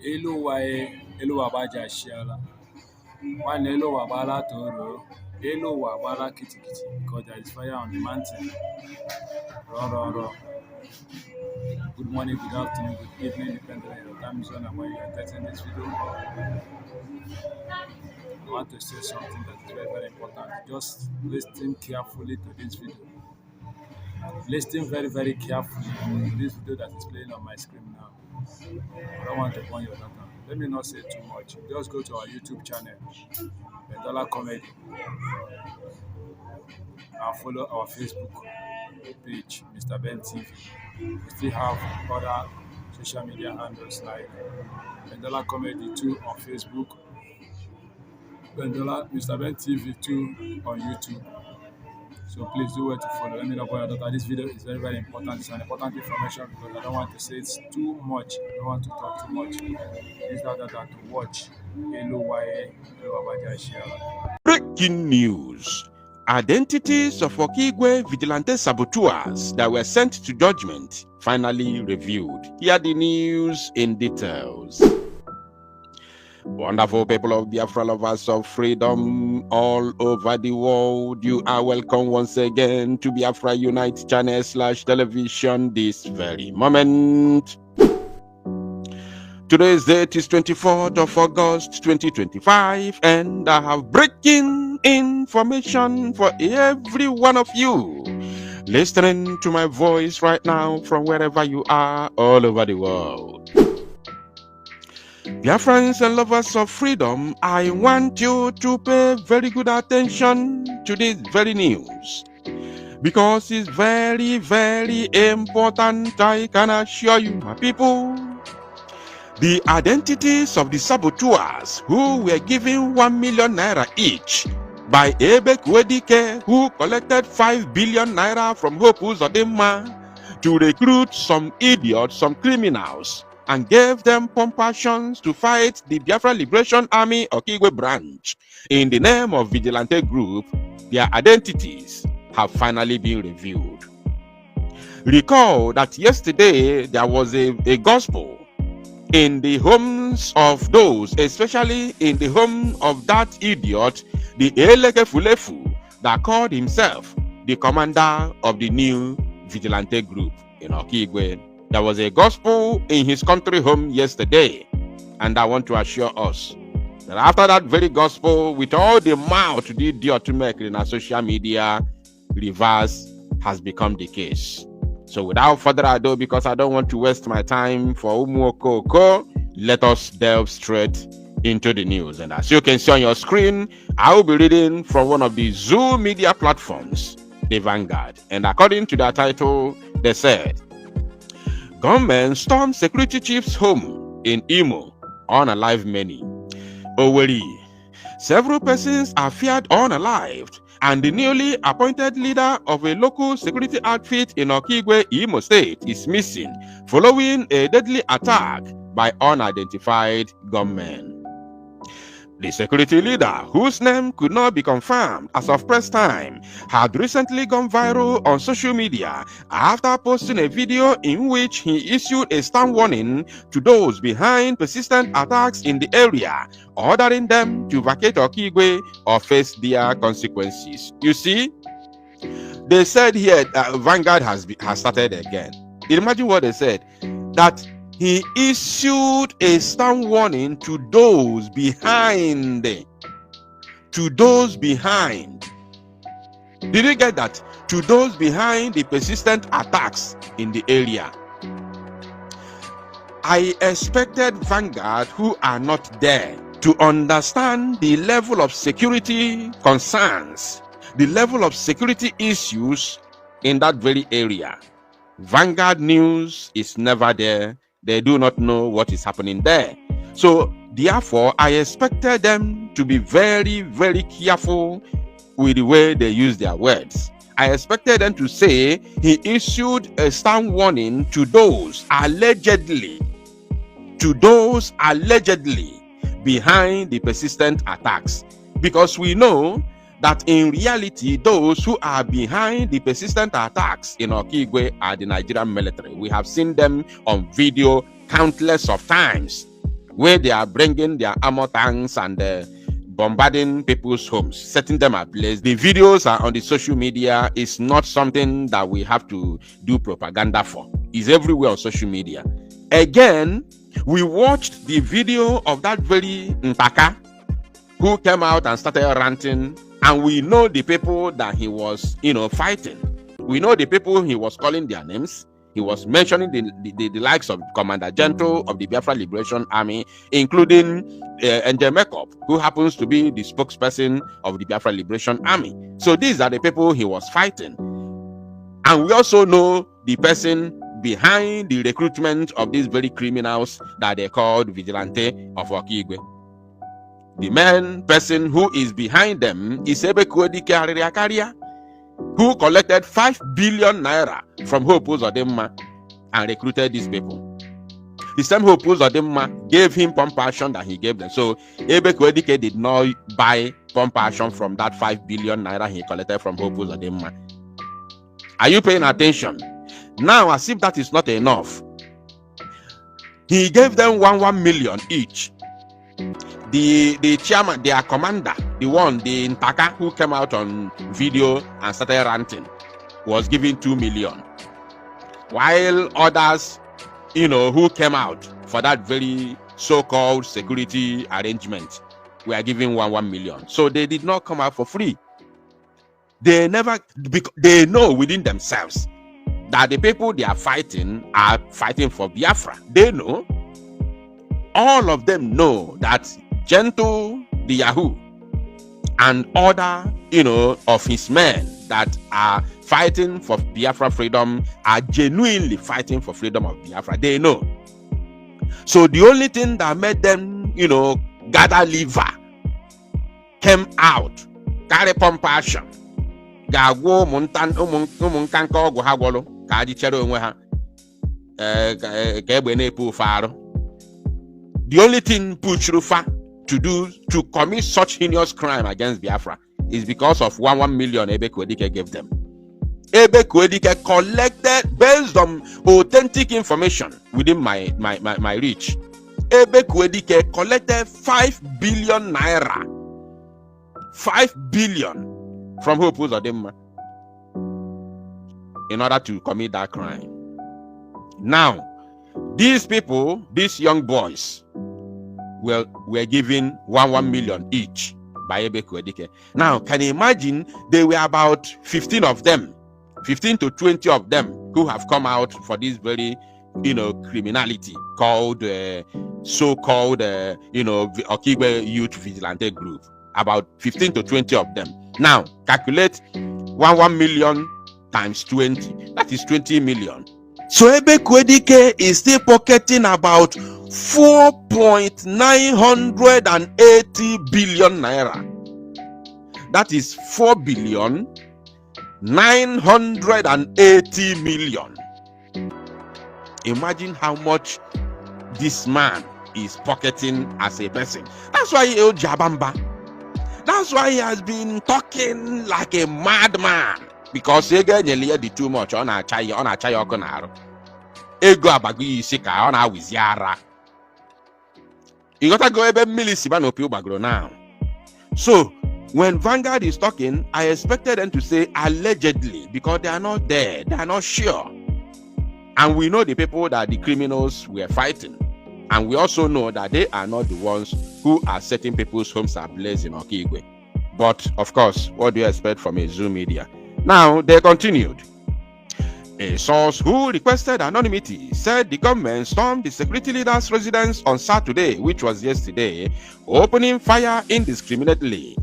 elu waye elu wabaja shiala. One elu wabala toro. Elu wabala kitikiti because there is fire on the mountain. Ro. Good morning, good afternoon, good evening, depending on your time zone and when you are getting this video. I want to say something that is very, very important. Just listen carefully to this video. Listen very, very carefully to this video that is playing on my screen now. I don't want to burn your data. Let me not say too much. Just go to our YouTube channel, Bendola Comedy, and follow our Facebook page, Mr. Ben TV. We still have other social media handles like Bendola Comedy 2 on Facebook, Bendola Mr. Ben TV 2 on YouTube. So please do well to follow. Let me know about that. This video is very, very important. It's an important information because I don't want to say it's too much. I don't want to talk too much. Use that data to watch. Breaking news. Identities of Okigwe vigilante saboteurs that were sent to judgment finally revealed. Hear the news in details. Wonderful people of Biafra, lovers of freedom all over the world, you are welcome once again to Biafra Unite channel /television this very moment. Today's date is 24th of August 2025, and I have breaking information for every one of you listening to my voice right now from wherever you are all over the world. Dear friends and lovers of freedom, I want you to pay very good attention to this very news because it's very, very important. I can assure you, my people, the identities of the saboteurs who were given 1 million naira each by Ebe Kwedike, who collected 5 billion naira from Hope Uzodinma to recruit some idiots, some criminals, and gave them compassions to fight the Biafra Liberation Army Okigwe branch in the name of Vigilante Group. Their identities have finally been revealed. Recall that yesterday there was a gospel in the homes of those, especially in the home of that idiot, the Eleke Fulefu, that called himself the commander of the new Vigilante Group in Okigwe. There was a gospel in his country home yesterday, and I want to assure us that after that very gospel, with all the mouth the idiot to make in our social media, reverse has become the case. So without further ado, because I don't want to waste my time for Umuokoko, let us delve straight into the news. And as you can see on your screen, I will be reading from one of the Zoo media platforms, the Vanguard. And according to their title, they said, gunmen storm security chief's home in Imo, unalive many. Oweri, several persons are feared unalived, and the newly appointed leader of a local security outfit in Okigwe, Imo State, is missing following a deadly attack by unidentified gunmen. The security leader, whose name could not be confirmed as of press time, had recently gone viral on social media after posting a video in which he issued a stern warning to those behind persistent attacks in the area, ordering them to vacate Okigwe or face their consequences. You see, they said here that Vanguard has started again. Imagine what they said, that he issued a stern warning to those behind. To those behind. Did you get that? To those behind the persistent attacks in the area. I expected Vanguard, who are not there, to understand the level of security concerns, the level of security issues in that very area. Vanguard News is never there. They do not know what is happening there. So, therefore, I expected them to be very, very careful with the way they use their words. I expected them to say he issued a stern warning to those allegedly behind the persistent attacks. Because we know that in reality, those who are behind the persistent attacks in Okigwe are the Nigerian military. We have seen them on video countless of times. where they are bringing their armor tanks and bombarding people's homes, setting them ablaze. The videos are on the social media. It's not something that we have to do propaganda for. It's everywhere on social media. Again, we watched the video of that very Ntaka who came out and started ranting, and we know the people that he was, fighting. We know the people he was calling their names. He was mentioning the likes of Commander Gentle of the Biafra Liberation Army, including Angel Makeup, who happens to be the spokesperson of the Biafra Liberation Army. So these are the people he was fighting. And we also know the person behind the recruitment of these very criminals that they called Vigilante of Okigwe. The main person who is behind them is Ebekuedike Aririakaria, who collected 5 billion naira from Hope Uzodimma and recruited these people. The same Hope Uzodimma gave him pump action that he gave them. So Ebekuedike did not buy pump action from that 5 billion naira he collected from Hope Uzodimma. Are you paying attention? Now, as if that is not enough, he gave them 1 million each. The chairman, their commander, the Ntaka, who came out on video and started ranting, was given 2 million. While others, who came out for that very so-called security arrangement, were given 1 million. So they did not come out for free. They know within themselves that the people they are fighting for Biafra. They know. All of them know that Gentle, the Yahoo, and other, of his men that are fighting for Biafra freedom are genuinely fighting for freedom of Biafra. They know. So the only thing that made them, gather liver, came out, carry pump action, gagwo umunkanka ogwu ha gwolo ka aji chere onwe ha ka egbe na-epu faru. The only thing Puchrufa to commit such heinous crime against Biafra is because of 1 million Ebekuedike gave them. Ebekuedike collected based on authentic information within my reach. Ebekuedike collected 5 billion naira. 5 billion from Hope Uzodimma in order to commit that crime. Now, these people, these young boys, were given 1 million each by Ebekuedike. Now, can you imagine? There were about 15 of them, 15 to 20 of them who have come out for this very, criminality called so-called, Okigwe Youth Vigilante Group. About 15 to 20 of them. Now, calculate 1 million times 20. That is 20 million. So Ebekuedike is still pocketing about 4.980 billion naira. That is 4,980 million. Imagine how much this man is pocketing as a person. That's why he owed Jabamba. That's why he has been talking like a madman. Because ego enyeli dị too much, ọ na-acha ya ọkụ n'arụ. Ego abago isi ka ọ na-awụzi ara. You gotta go ebe mmiri si ba n'opi ụgbagoro now. So, when Vanguard is talking, I expected them to say allegedly, because they are not there, they are not sure. And we know the people that the criminals were fighting. And we also know that they are not the ones who are setting people's homes ablaze in Okigwe. But, of course, what do you expect from a Zoom media? Now, they continued. A source who requested anonymity said the government stormed the security leader's residence on Saturday, which was yesterday, opening fire indiscriminately.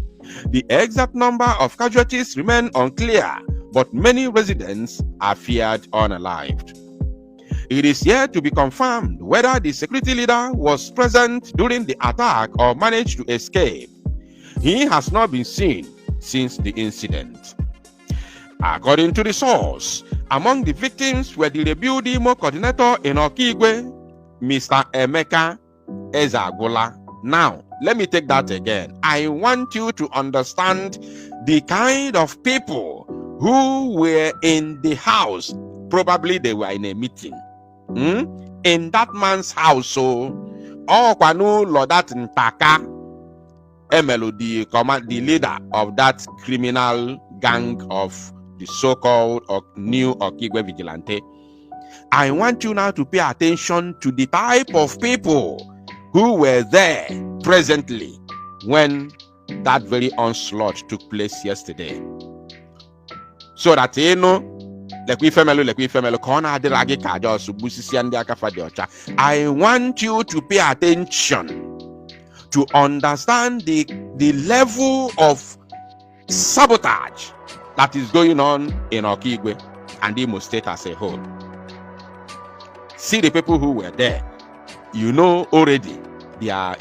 The exact number of casualties remain unclear, but many residents are feared unalived. It is yet to be confirmed whether the security leader was present during the attack or managed to escape. He has not been seen since the incident. According to the source, among the victims were the Rebuild Imo coordinator in Okigwe, Mr. Emeka Ezagula. Now, let me take that again. I want you to understand the kind of people who were in the house. Probably they were in a meeting. In that man's house, so Okwanu that Ntaka Emelu, the leader of that criminal gang of the so-called new Okigwe vigilante. I want you now to pay attention to the type of people who were there presently when that very onslaught took place yesterday. So that you know, I want you to pay attention to understand the level of sabotage that is going on in Okigwe and Imo State as a whole. See the people who were there. You know already their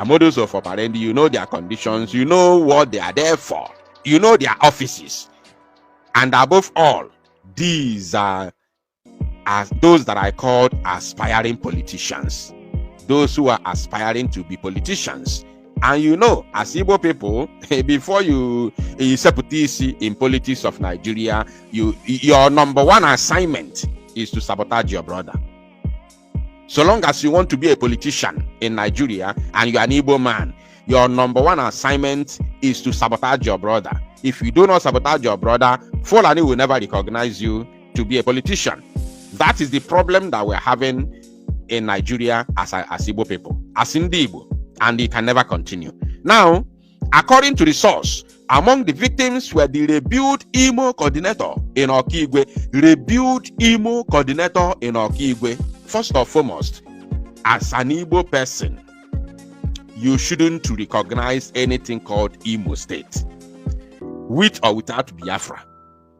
modus of operandi, you know their conditions, you know what they are there for, you know their offices. And above all, these are those that I called aspiring politicians. Those who are aspiring to be politicians. And you know, as Igbo people, before you set in politics of Nigeria, your number one assignment is to sabotage your brother. So long as you want to be a politician in Nigeria and you're an Igbo man, your number one assignment is to sabotage your brother. If you do not sabotage your brother, Fulani will never recognize you to be a politician. That is the problem that we're having in Nigeria as Igbo people, as Igbo, and it can never continue. Now, according to the source, among the victims were the rebuild Imo coordinator in Okigwe. Rebuild Imo coordinator in Okigwe. First and foremost, as an Igbo person, you shouldn't recognize anything called Imo State, with or without Biafra.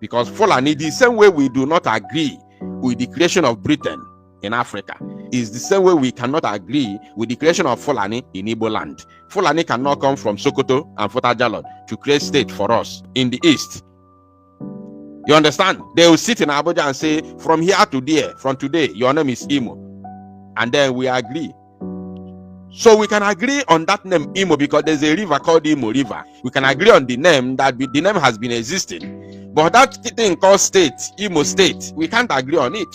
Because Fulani, the same way we do not agree with the creation of Britain in Africa, is the same way we cannot agree with the creation of Fulani in Igbo land. Fulani cannot come from Sokoto and Fota Jalon to create state for us in the east. You understand? They will sit in Abuja and say, from here to there, from today, your name is Imo. And then we agree. So we can agree on that name Imo because there's a river called Imo River. We can agree on the name that the name has been existing. But that thing called state, Imo State, we can't agree on it.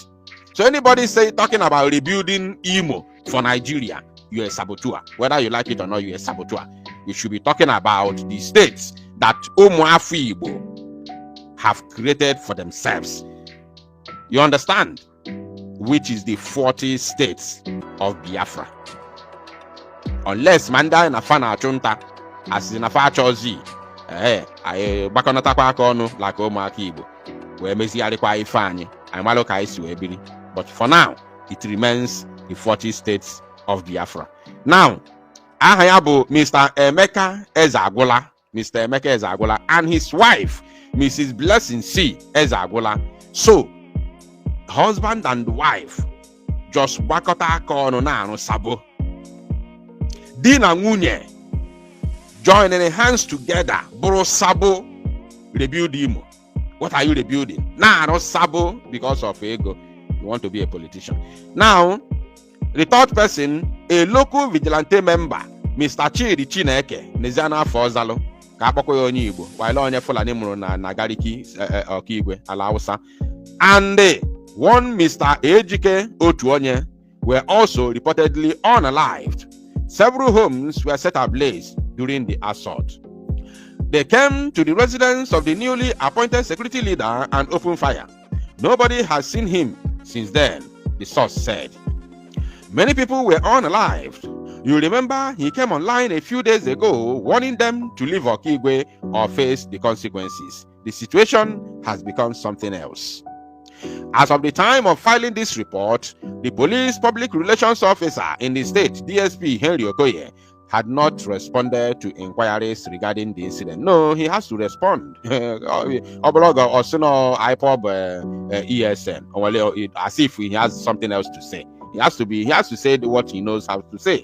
So anybody talking about rebuilding Imo for Nigeria, you're a saboteur. Whether you like it or not, you're a saboteur. We should be talking about the states that Umuafu Igbo have created for themselves. You understand? Which is the 40 states of Biafra. Unless Manda na fana chunta as in a fachozi, I bakonata kwa kono like Umuafu Igbo. We mezi alikwa ifani. I'm aloka isi ebili. But for now, it remains the 40 states of Biafra. Now, Ahayabu, Mr. Emeka Ezeagwula, Mr. Emeka Ezeagwula, and his wife, Mrs. Blessing C. Ezeagwula. So, husband and wife, just wakota kono na no sabo. Dina Ngunye, joining hands together, bro sabo, rebuild Imo. What are you rebuilding? Nah, no sabo because of ego. You want to be a politician. Now, the third person, a local vigilante member, Mr. Chidi Chineke, Nezana Fozalo, Kapoko Yonibo, while on your Fulani na Nagariki Okigwe, Alausa, and one Mr. Ejike Otuonye were also reportedly unalived. Several homes were set ablaze during the assault. They came to the residence of the newly appointed security leader and opened fire. Nobody has seen him since then, the source said. Many people were unalived. You remember he came online a few days ago warning them to leave Okigwe or face the consequences. The situation has become something else. As of the time of filing this report, the police public relations officer in the state, DSP Henry Okoye, had not responded to inquiries regarding the incident. No, he has to respond. Obologo also no IPOB ESN, as if he has something else to say. He has to say what he knows how to say.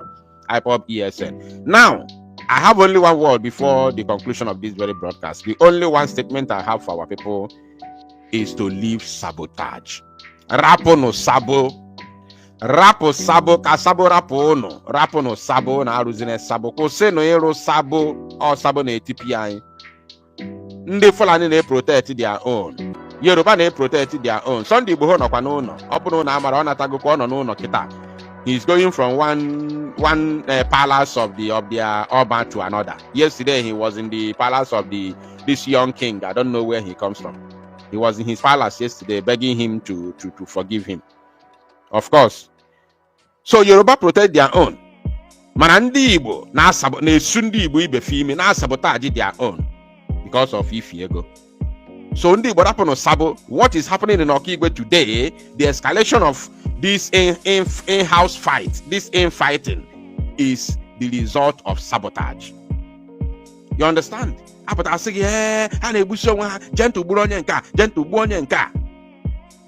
IPOB ESN. Now, I have only one word before the conclusion of this very broadcast. The only one statement I have for our people is to leave sabotage. Rapo no sabo. Rapo sabo kasabo rapo no. Rapo no sabo na aruzine sabo. Kose no ero sabo or sabo na ATPI. Nde Fulani na protect their own. Yoruba na protect their own. Sunday Igbo no kwa no no. Opu no na amara ona tago kwa no no kita. He's going from one palace of their urban to another. Yesterday he was in the palace of this young king. I don't know where he comes from. He was in his palace yesterday begging him to forgive him. Of course. So Yoruba protect their own. Mana ndị Igbo na-esu ndị Igbo ibefe ime na-sabotage their own because of ifi ego. So ndị Igbo rapụ no sabo. What is happening in Okigwe today, the escalation of this in-house fight, this infighting, is the result of sabotage. You understand? Apụta asị gị ha na-egbusi onwe ha, gentle gburu onye nke a, gentle gbuo onye nke a.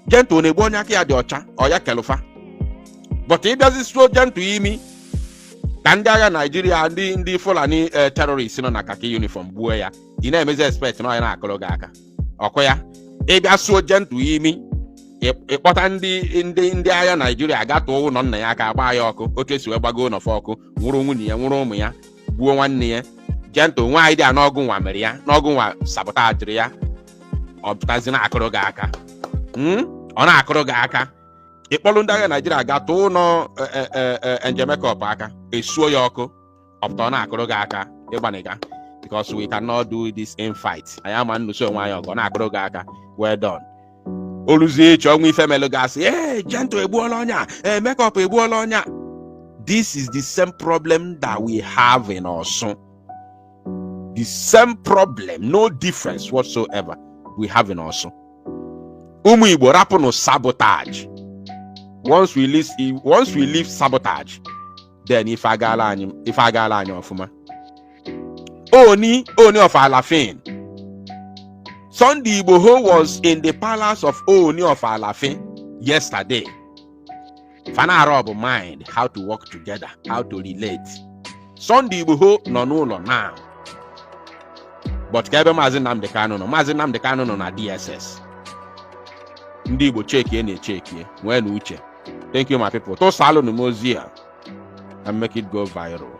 Gentle na-egbu onye aka ya dị ọcha, ọ ya kelufa. But ị bịazi so gentle imi ka ndị agha Nigeria, ndị Fulani terrorists nọ na kaki uniform gbuo ya, ị na-emezi expect na ọ ya na-akụrụ gị aka. Ọkụ ya, ị bịa so gentle imi, ịkpọta ndị agha Nigeria gatụọ ụlọ nna ya aka agba ya ọkụ, otu esi wee gbago n'ọfọ ọkụ, nwụrụ nwunye ya, nwụrụ ụmụ ya, gbuo nwanne ya. Gentle nwaanyị dị n'ọgụ nwa mere ya, n'ọgụ nwa sabotage ya, ọ pụtazi na-akụrụ gị aka. Ọ na-akụrụ gị aka. Ịkpọrọ ndị agha Nigeria gatụọ ụlọ Njemekọp aka, esuo ya ọkụ, ọ pụta ọ na-akụrụ gị aka ịgbaniga. Because we cannot do this in fight. I am a nuso nwaanyị ọgọ na-akụrụ gị aka. Well done. Oluzie echi ọnwụ ife melụ gasị, Gentle egbuola ọnya, Mekọp egbuola ọnya. This is the same problem that we have in Osun. The same problem, no difference whatsoever we have in Osun. Ụmụ Igbo rapụ no sabotage. Once we leave sabotage, then if agala anyị ọfụma. Oni of Alafin. Sunday Igboho was in the palace of Oni of Alafin yesterday. Fana Arab mind how to work together, how to relate. Sunday Igboho no now. But kebe Mazi Nnamdi Kanu no na DSS. Ndị Igbo chekie na-echekie, nwee na uche. Thank you my people. To salụ n'mozi a and make it go viral.